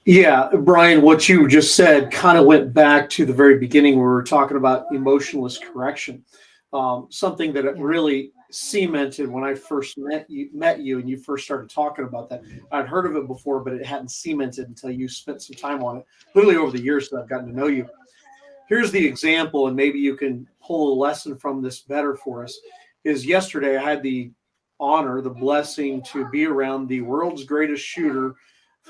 Yeah, Brian, what you just said kind of went back to the very beginning where we were talking about emotionless correction. Something that it Yeah. really cemented when I first met you, and you first started talking about that. I'd heard of it before, but it hadn't cemented until you spent some time on it, literally over the years that I've gotten to know you. Here's the example, and maybe you can pull a lesson from this better for us. Is yesterday I had the honor, the blessing to be around the world's greatest shooter,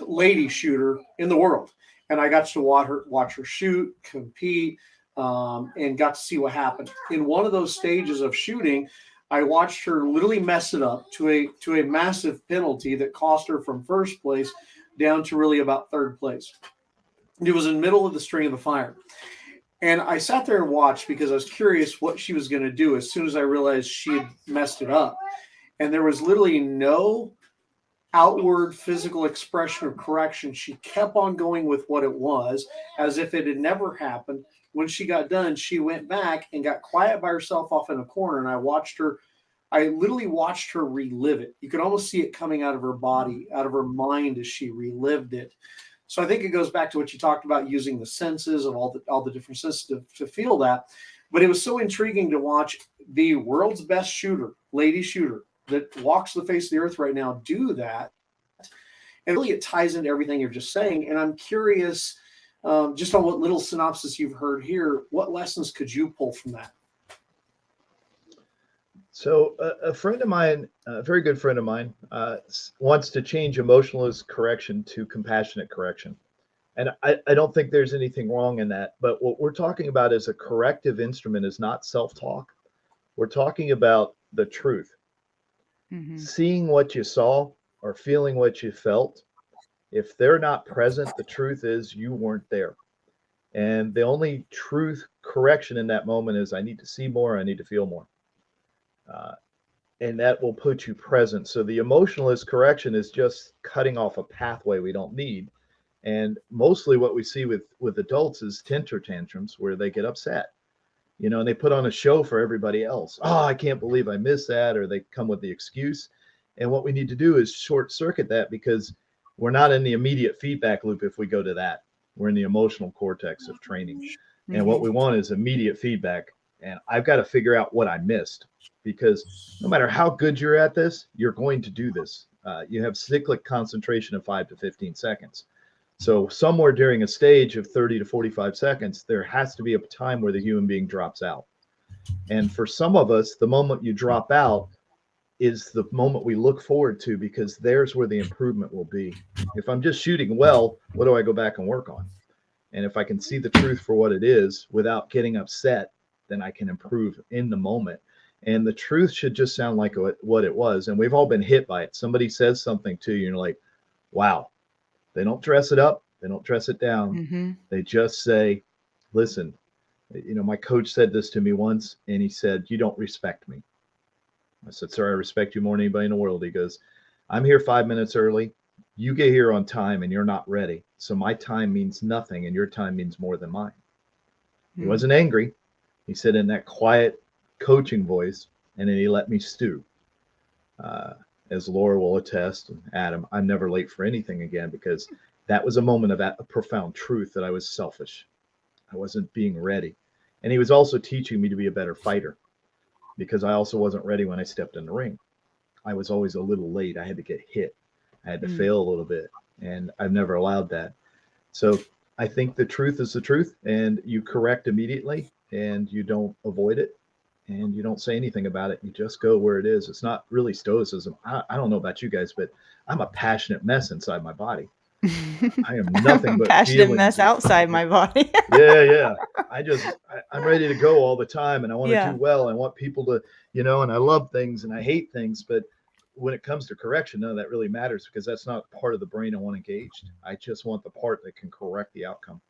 lady shooter in the world, and I got to watch her shoot, compete, and got to see what happened in one of those stages of shooting. I watched her literally mess it up to a massive penalty that cost her from first place down to really about third place. It was in the middle of the string of the fire. And I sat there and watched because I was curious what she was going to do as soon as I realized she had messed it up. And there was literally no outward physical expression of correction. She kept on going with what it was as if it had never happened. When she got done, she went back and got quiet by herself off in a corner. And I literally watched her relive it. You could almost see it coming out of her body, out of her mind as she relived it. So I think it goes back to what you talked about using the senses of all the different senses to feel that. But it was so intriguing to watch the world's best shooter, lady shooter, that walks the face of the earth right now do that. And really it ties into everything you're just saying. And I'm curious, just on what little synopsis you've heard here, what lessons could you pull from that? So a friend of mine, a very good friend of mine, wants to change emotionless correction to compassionate correction. And I don't think there's anything wrong in that. But what we're talking about as a corrective instrument is not self-talk. We're talking about the truth. Mm-hmm. Seeing what you saw or feeling what you felt. If they're not present, the truth is you weren't there. And the only truth correction in that moment is I need to see more, I need to feel more. Uh, and that will put you present. So the emotionless correction is just cutting off a pathway we don't need. And mostly what we see with adults is temper tantrums where they get upset, and they put on a show for everybody else. Oh, I can't believe I missed that, or they come with the excuse. And what we need to do is short circuit that because we're not in the immediate feedback loop if we go to that. We're in the emotional cortex of training. Mm-hmm. And what we want is immediate feedback. And I've got to figure out what I missed because no matter how good you're at this, you're going to do this. You have cyclic concentration of 5 to 15 seconds. So somewhere during a stage of 30 to 45 seconds, there has to be a time where the human being drops out. And for some of us, the moment you drop out is the moment we look forward to because there's where the improvement will be. If I'm just shooting well, what do I go back and work on? And if I can see the truth for what it is without getting upset, then I can improve in the moment. And the truth should just sound like what it was. And we've all been hit by it. Somebody says something to you and you're like, wow. They don't dress it up. They don't dress it down. Mm-hmm. They just say, listen, my coach said this to me once and he said, you don't respect me. I said, sir, I respect you more than anybody in the world. He goes, I'm here 5 minutes early. You get here on time and you're not ready. So my time means nothing and your time means more than mine. He wasn't angry. He said in that quiet coaching voice, and then he let me stew. As Laura will attest, and Adam, I'm never late for anything again because that was a moment of a profound truth that I was selfish. I wasn't being ready. And he was also teaching me to be a better fighter because I also wasn't ready when I stepped in the ring. I was always a little late. I had to get hit. I had to fail a little bit. And I've never allowed that. So I think the truth is the truth and you correct immediately and you don't avoid it. And you don't say anything about it. You just go where it is. It's not really stoicism. I don't know about you guys, but I'm a passionate mess inside my body. I am nothing but passionate feelings. mess outside my body. Yeah. I'm ready to go all the time and I want to Yeah. do well. I want people to, and I love things and I hate things. But when it comes to correction, none of that really matters because that's not part of the brain I want engaged. I just want the part that can correct the outcome.